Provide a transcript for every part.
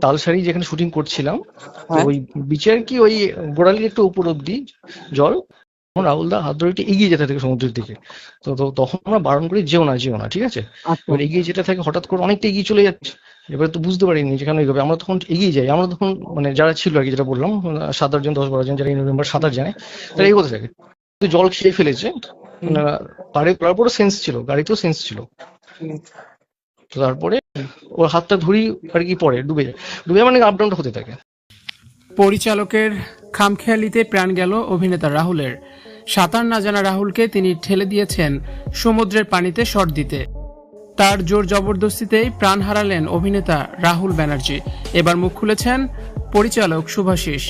তালসারি যেখানে শুটিং করছিলাম, তো হ্যাঁ। ওই বিচের কি ওই গোড়ালির একটু উপর অব্দি জল। রাহুল দা হাত ধরে একটু এগিয়ে যেতে থাকে সমুদ্রের দিকে। তো তো তখন আমরা বারণ করি, যেও না যেও না, ঠিক আছে। আচ্ছা। এবার এগিয়ে যেতে থাকে, হঠাৎ করে অনেকটা এগিয়ে চলে যাচ্ছে। এবার তো বুঝতে পারিনি যেখানে এগোবে। আমরা তখন এগিয়ে যাই, আমরা তখন মানে যারা ছিল আর কি, যেটা বললাম 7-8 জন 10-12 জন যারা এই নভেম্বর সাঁতার জানে, তারা হুম, এগোতে থাকে। তো জল খেয়ে ফেলেছে। হুম, মানে পাড়ে তোলার পরও সেন্স ছিল, গাড়িতেও সেন্স ছিল। হুম। তো তারপরে ওর হাতটা ধরি আর কি, পরে ডুবে যায়। ডুবে মানে আপ ডাউনটা হতে থাকে। পরিচালকের খামখেয়ালিতে প্রাণ গেল অভিনেতা রাহুলের। সাঁতার না জানা রাহুলকে তিনি ঠেলে দিয়েছেন সমুদ্রের পানিতে শট দিতে। তার জোর জবরদস্তিতেই প্রাণ হারালেন অভিনেতা রাহুল ব্যানার্জি। এবার মুখ খুলেছেন পরিচালক শুভাশিস।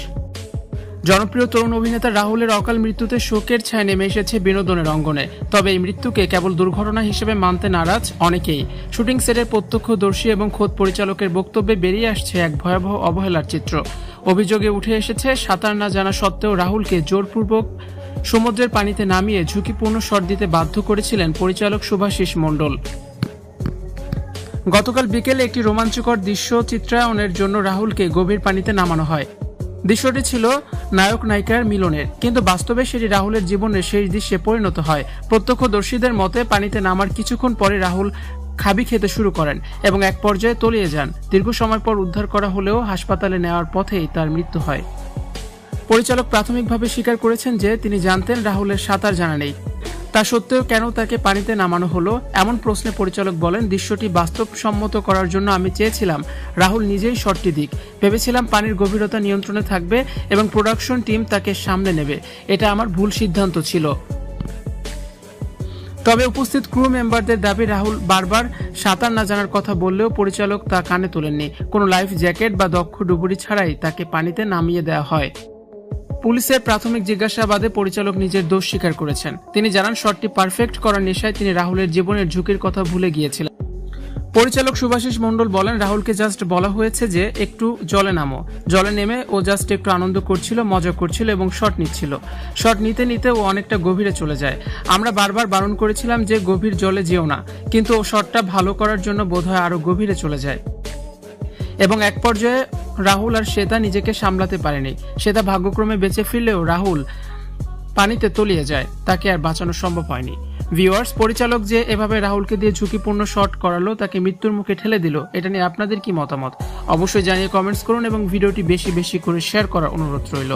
জনপ্রিয় তরুণ অভিনেতা রাহুলের অকাল মৃত্যুতে শোকের ছায়া নেমে এসেছে বিনোদনের অঙ্গনে। তবে এই মৃত্যুকে কেবল দুর্ঘটনা হিসেবে মানতে নারাজ অনেকেই। শুটিং সেটের প্রত্যক্ষদর্শী এবং খোদ পরিচালকের বক্তব্যে বেরিয়ে আসছে এক ভয়াবহ অবহেলার চিত্র। অভিযোগে উঠে এসেছে সাঁতার না জানা সত্ত্বেও রাহুলকে জোরপূর্বক সমুদ্রের পানিতে নামিয়ে ঝুঁকিপূর্ণ শট দিতে বাধ্য করেছিলেন পরিচালক শুভাশিস মণ্ডল। গতকাল বিকেলে একটি রোমাঞ্চকর দৃশ্য চিত্রায়নের জন্য রাহুলকে গভীর পানিতে নামানো হয়। দৃশ্যটি ছিল নায়ক নায়িকার মিলনের, কিন্তু বাস্তবে সেটি রাহুলের জীবনের শেষ দৃশ্যে পরিণত হয়। প্রত্যক্ষদর্শীদের মতে পানিতে নামার কিছুক্ষণ পরে রাহুল খাবি খেতে শুরু করেন এবং এক পর্যায়ে তলিয়ে যান। দীর্ঘ সময় পর উদ্ধার করা হলেও হাসপাতালে নেওয়ার পথেই তার মৃত্যু হয়। পরিচালক প্রাথমিকভাবে স্বীকার করেছেন যে তিনি জানতেন রাহুলের সাঁতার জানা নেই। তা সত্ত্বেও কেন তাকে পানিতে নামানো হলো, এমন প্রশ্নে পরিচালক বলেন, দৃশ্যটি বাস্তবসম্মত করার জন্য আমি চেয়েছিলাম রাহুল নিজেই শটটি দিক। ভেবেছিলাম পানির গভীরতা নিয়ন্ত্রণে থাকবে এবং প্রোডাকশন টিম তাকে সামলে নেবে। এটা আমার ভুল সিদ্ধান্ত ছিল। তবে উপস্থিত ক্রু মেম্বারদের দাবি রাহুল বারবার সাঁতার না জানার কথা বললেও পরিচালক তা কানে তোলেননি। কোনো লাইফ জ্যাকেট বা দক্ষ ডুবুরি ছাড়াই তাকে পানিতে নামিয়ে দেওয়া হয়। পুলিশের প্রাথমিক জিজ্ঞাসাবাদে পরিচালক নিজের দোষ স্বীকার করেছেন। তিনি জানান শটটি পারফেক্ট করার নেশায় তিনি রাহুলের জীবনের ঝুঁকির কথা ভুলে গিয়েছিলেন। পরিচালক শুভাশিস মণ্ডল বলেন, রাহুলকে জাস্ট বলা হয়েছে যে একটু জলে নামো। জলে নেমে ও জাস্ট একটু আনন্দ করছিল, মজা করছিল এবং শট নিচ্ছিল। শট নিতে নিতে ও অনেকটা গভীরে চলে যায়। আমরা বারবার বারণ করেছিলাম যে গভীর জলে যেও না, কিন্তু ও শটটা ভালো করার জন্য বোধহয় আরো গভীরে চলে যায় এবং এক পর্যায়ে রাহুল আর শ্বেতা নিজেকে সামলাতে পারেনি। শ্বেতা ভাগ্যক্রমে বেঁচে ফিরলেও রাহুল পানিতে তলিয়ে যায়, তাকে আর বাঁচানো সম্ভব হয়নি। ভিউয়ার্স, পরিচালক যে এভাবে রাহুলকে দিয়ে ঝুঁকিপূর্ণ শট করালো, তাকে মৃত্যুর মুখে ঠেলে দিল, এটা নিয়ে আপনাদের কি মতামত অবশ্যই জানিয়ে কমেন্টস করুন এবং ভিডিওটি বেশি বেশি করে শেয়ার করার অনুরোধ রইল।